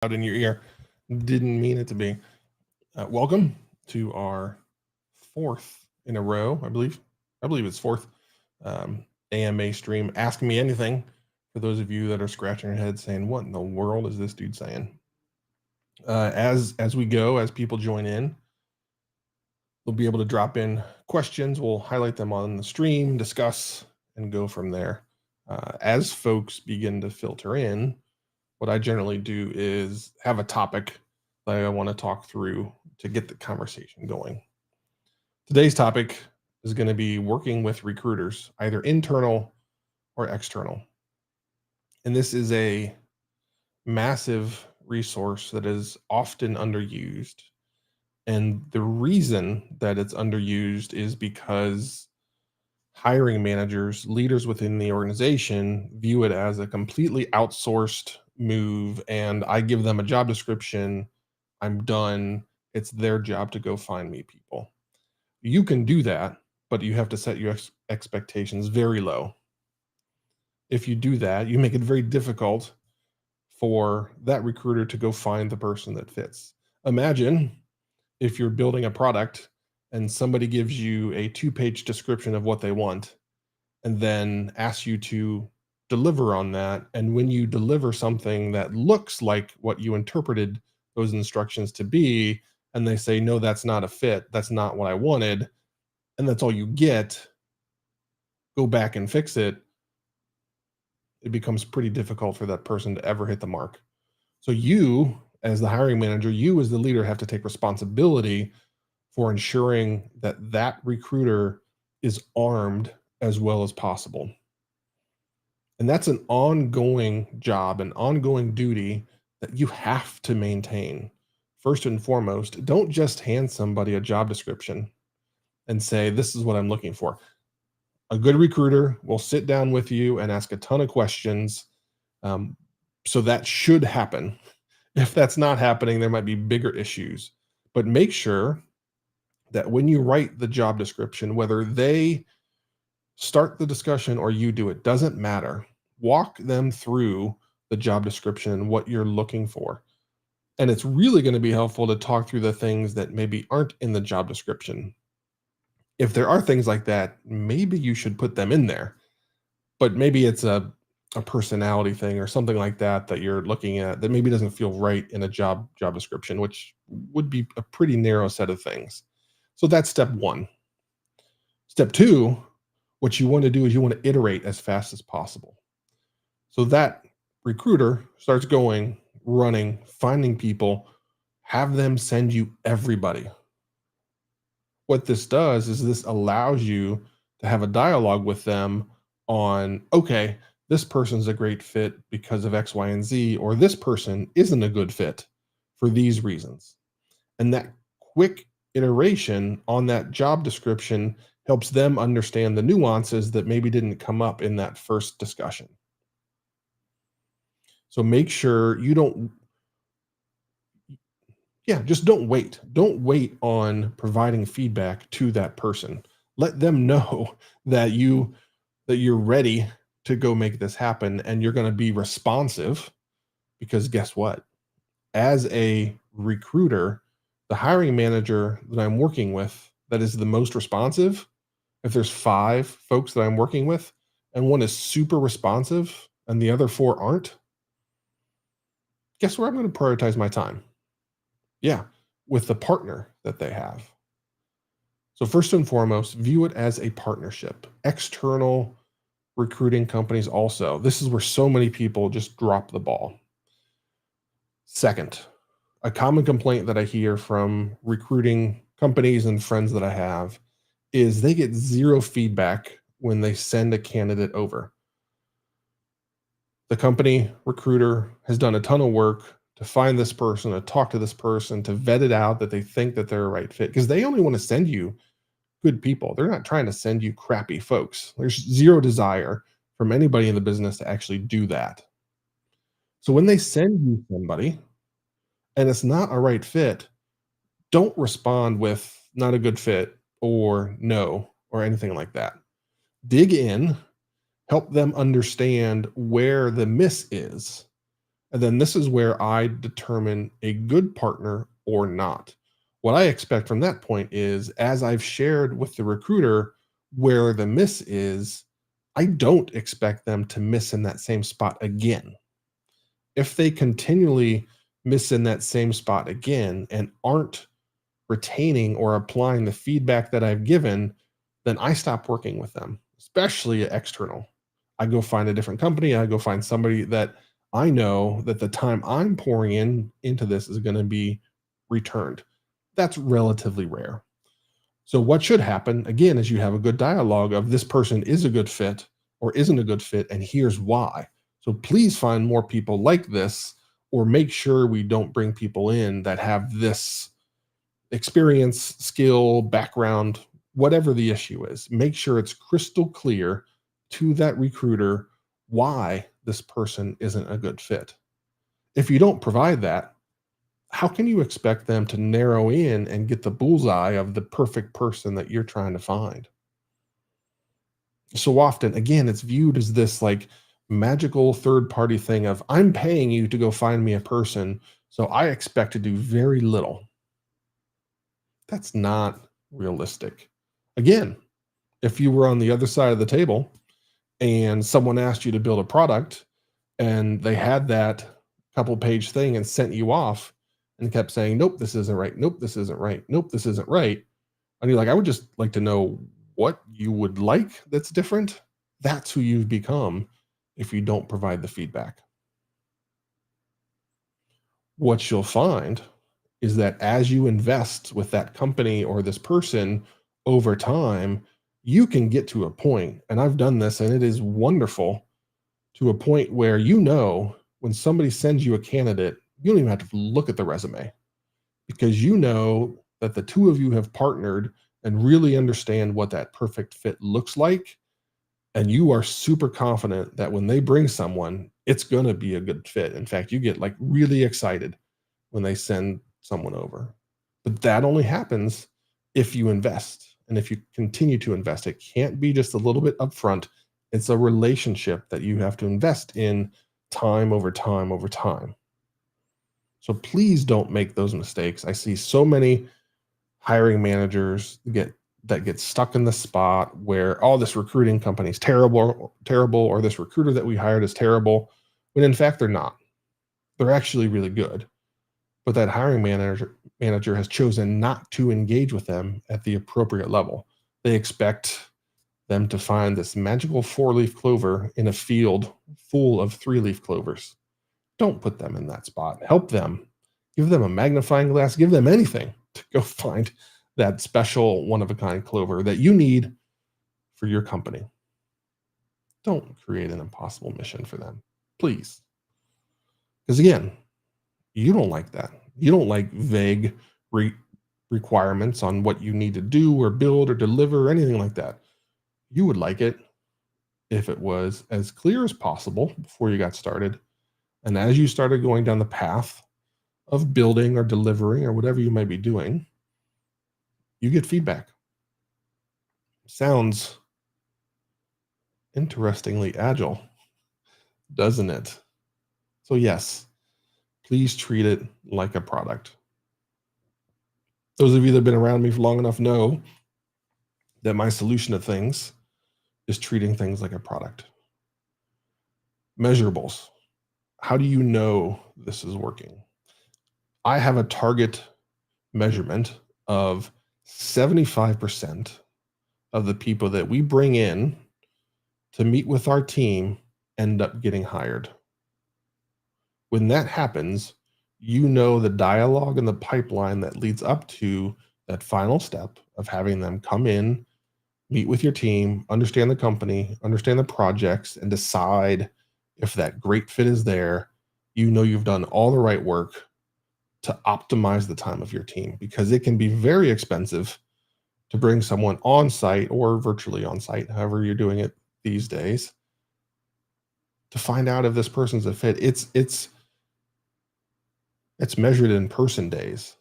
out in your ear. Didn't mean it to be. Welcome to our fourth in a row, I believe. I believe it's fourth AMA stream. Ask me anything. For those of you that are scratching your head saying, "What in the world is this dude saying?" As we go, as people join in, we'll be able to drop in questions. We'll highlight them on the stream, discuss, and go from there. As folks begin to filter in, what I generally do is have a topic that I want to talk through to get the conversation going. Today's topic is going to be working with recruiters, either internal or external. And this is a massive resource that is often underused. And the reason that it's underused is because hiring managers, leaders within the organization view it as a completely outsourced move. And I give them a job description, I'm done. It's their job to go find me people. You can do that, but you have to set your expectations very low. If you do that, you make it very difficult for that recruiter to go find the person that fits. Imagine if you're building a product and somebody gives you a 2-page description of what they want and then asks you to deliver on that. And when you deliver something that looks like what you interpreted those instructions to be, and they say, no, that's not a fit, that's not what I wanted, and that's all you get, go back and fix it, it becomes pretty difficult for that person to ever hit the mark. So you, as the hiring manager, you as the leader have to take responsibility for ensuring that that recruiter is armed as well as possible. And that's an ongoing job, an ongoing duty that you have to maintain. First and foremost, don't just hand somebody a job description and say, this is what I'm looking for. A good recruiter will sit down with you and ask a ton of questions. So that should happen. If that's not happening, there might be bigger issues. But make sure that when you write the job description, whether they start the discussion or you do it, doesn't matter. Walk them through the job description and what you're looking for. And it's really going to be helpful to talk through the things that maybe aren't in the job description. If there are things like that, maybe you should put them in there. But maybe it's a personality thing or something like that that you're looking at that maybe doesn't feel right in a job description, which would be a pretty narrow set of things. So that's step one. Step two, what you want to do is you want to iterate as fast as possible. So that recruiter starts going, running, finding people, have them send you everybody. What this does is this allows you to have a dialogue with them on, okay, this person's a great fit because of X, Y, and Z, or this person isn't a good fit for these reasons. And that quick iteration on that job description helps them understand the nuances that maybe didn't come up in that first discussion. So make sure you don't, just don't wait. Don't wait on providing feedback to that person. Let them know that you're ready to go make this happen and you're going to be responsive, because guess what? As a recruiter, the hiring manager that I'm working with that is the most responsive, if there's 5 folks that I'm working with and one is super responsive and the other 4 aren't, guess where I'm going to prioritize my time? Yeah, with the partner that they have. So first and foremost, view it as a partnership. External recruiting companies also. This is where so many people just drop the ball. Second, a common complaint that I hear from recruiting companies and friends that I have is they get zero feedback when they send a candidate over. The company recruiter has done a ton of work to find this person, to talk to this person, to vet it out that they think that they're a right fit, because they only want to send you good people. They're not trying to send you crappy folks. There's zero desire from anybody in the business to actually do that. So when they send you somebody and it's not a right fit, don't respond with not a good fit or no or anything like that. Dig in, help them understand where the miss is, And then this is where I determine a good partner or not. What I expect from that point is, as I've shared with the recruiter where the miss is, I don't expect them to miss in that same spot again. If they continually miss in that same spot again and aren't retaining or applying the feedback that I've given, then I stop working with them, especially external. I go find a different company. I go find somebody that I know that the time I'm pouring into this is going to be returned. That's relatively rare. So what should happen again is you have a good dialogue of this person is a good fit or isn't a good fit, and here's why. So please find more people like this, or make sure we don't bring people in that have this experience, skill, background, whatever the issue is. Make sure it's crystal clear to that recruiter why this person isn't a good fit. If you don't provide that, how can you expect them to narrow in and get the bullseye of the perfect person that you're trying to find? So often, again, it's viewed as this like magical third party thing of, I'm paying you to go find me a person, so I expect to do very little. That's not realistic. Again, if you were on the other side of the table and someone asked you to build a product and they had that couple page thing and sent you off and kept saying, nope, this isn't right. Nope, this isn't right. Nope, this isn't right. And you're like, I would just like to know what you would like that's different. That's who you've become if you don't provide the feedback. What you'll find is that as you invest with that company or this person over time, you can get to a point, and I've done this and it is wonderful, to a point where you know when somebody sends you a candidate, you don't even have to look at the resume, because you know that the two of you have partnered and really understand what that perfect fit looks like. And you are super confident that when they bring someone, it's going to be a good fit. In fact, you get like really excited when they send someone over. But that only happens if you invest and if you continue to invest. It can't be just a little bit upfront. It's a relationship that you have to invest in time over time over time. So please don't make those mistakes. I see so many hiring managers get stuck in the spot where, oh, this recruiting company is terrible, or this recruiter that we hired is terrible, when in fact they're not. They're actually really good. But that hiring manager has chosen not to engage with them at the appropriate level. They expect them to find this magical 4-leaf clover in a field full of 3-leaf clovers. Don't put them in that spot. Help them. Give them a magnifying glass. Give them anything to go find that special one-of-a-kind clover that you need for your company. Don't create an impossible mission for them, please. Because again, you don't like that. You don't like vague requirements on what you need to do or build or deliver or anything like that. You would like it if it was as clear as possible before you got started. And as you started going down the path of building or delivering or whatever you might be doing, you get feedback. Sounds interestingly agile, doesn't it? So yes, please treat it like a product. Those of you that have been around me for long enough know that my solution to things is treating things like a product. Measurables. How do you know this is working? I have a target measurement of 75% of the people that we bring in to meet with our team end up getting hired. When that happens, you know the dialogue and the pipeline that leads up to that final step of having them come in, meet with your team, understand the company, understand the projects, and decide if that great fit is there. You know you've done all the right work to optimize the time of your team, because it can be very expensive to bring someone on site or virtually on site, however you're doing it these days, to find out if this person's a fit. It's measured in person days.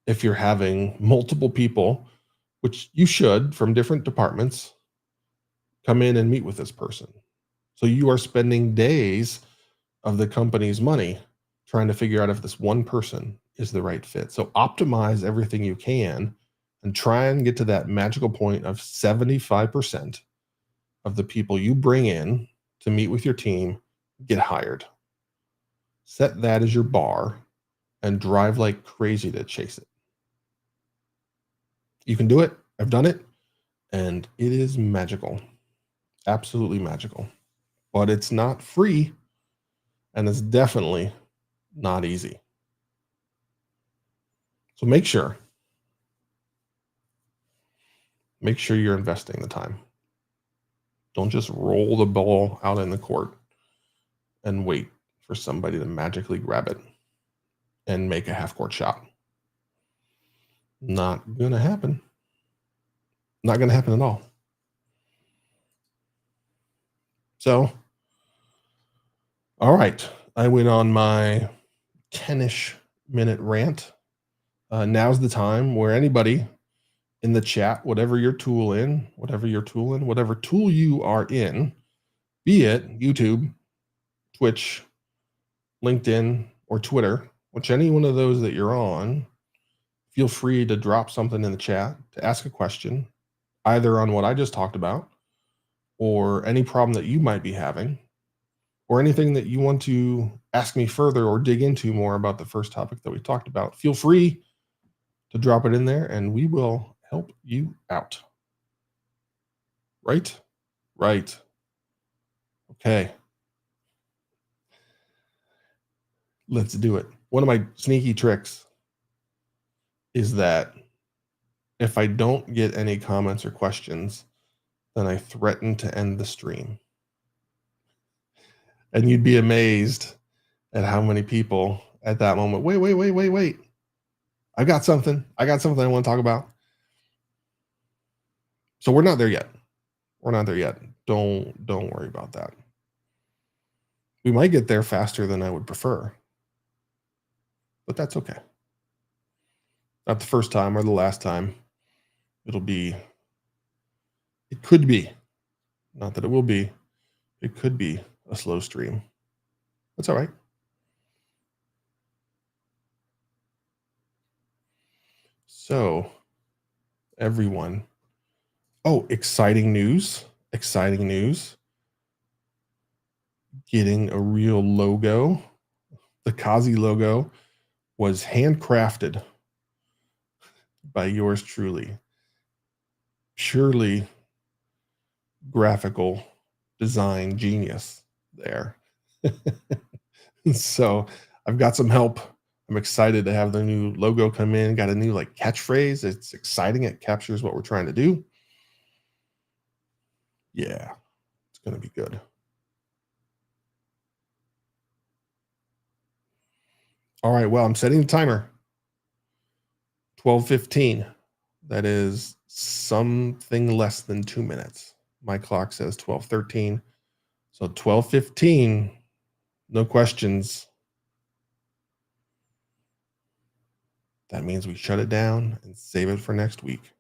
If you're having multiple people, which you should, from different departments, come in and meet with this person. So you are spending days of the company's money trying to figure out if this one person is the right fit. So optimize everything you can and try and get to that magical point of 75% of the people you bring in to meet with your team get hired. Set that as your bar and drive like crazy to chase it. You can do it. I've done it, and it is magical. Absolutely magical. But it's not free, and it's definitely not easy. So make sure you're investing the time. Don't just roll the ball out in the court and wait for somebody to magically grab it and make a half court shot. Not going to happen. Not going to happen at all. So, all right. I went on my 10-ish minute rant. Now's the time where anybody in the chat, whatever tool you are in, be it YouTube, Twitch, LinkedIn, or Twitter, which any one of those that you're on, feel free to drop something in the chat to ask a question, either on what I just talked about or any problem that you might be having, or anything that you want to ask me further or dig into more about the first topic that we talked about. Feel free to drop it in there and we will help you out. Right? Right. Okay. Let's do it. One of my sneaky tricks is that if I don't get any comments or questions, then I threaten to end the stream. And you'd be amazed at how many people at that moment, wait. I got something I want to talk about. So we're not there yet. Don't worry about that. We might get there faster than I would prefer, but that's okay. Not the first time or the last time. It could be, not that it will be, it could be a slow stream. That's all right. So, everyone, exciting news. Getting a real logo. The Kazi logo was handcrafted by yours truly. Purely graphical design genius there. So I've got some help. I'm excited to have the new logo come in. Got a new catchphrase. It's exciting. It captures what we're trying to do. Yeah, it's going to be good. All right. Well, I'm setting the timer. 12:15. That is something less than 2 minutes. My clock says 12:13. So 12:15. No questions. That means we shut it down and save it for next week.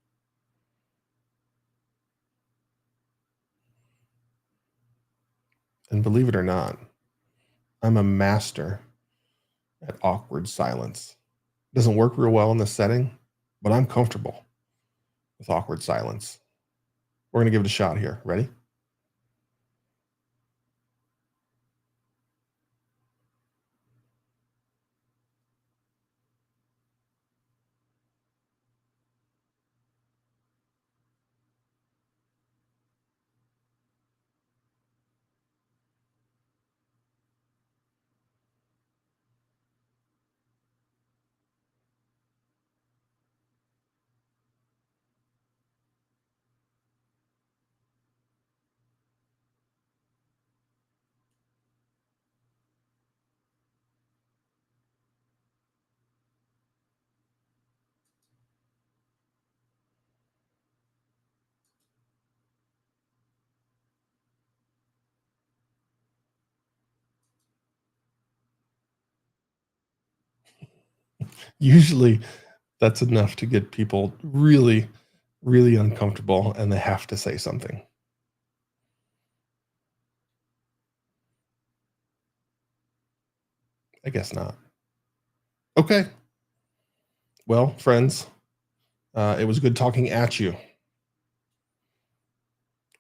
And believe it or not, I'm a master at awkward silence. It doesn't work real well in this setting, but I'm comfortable with awkward silence. We're going to give it a shot here. Ready? Usually that's enough to get people really, really uncomfortable and they have to say something. I guess not. Okay. Well, friends, it was good talking at you.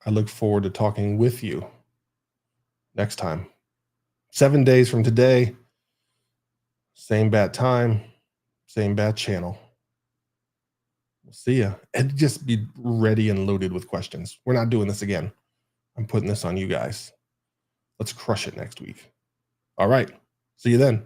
I look forward to talking with you next time. 7 days from today, same bat time, same bat channel. We'll see ya. And just be ready and loaded with questions. We're not doing this again. I'm putting this on you guys. Let's crush it next week. All right. See you then.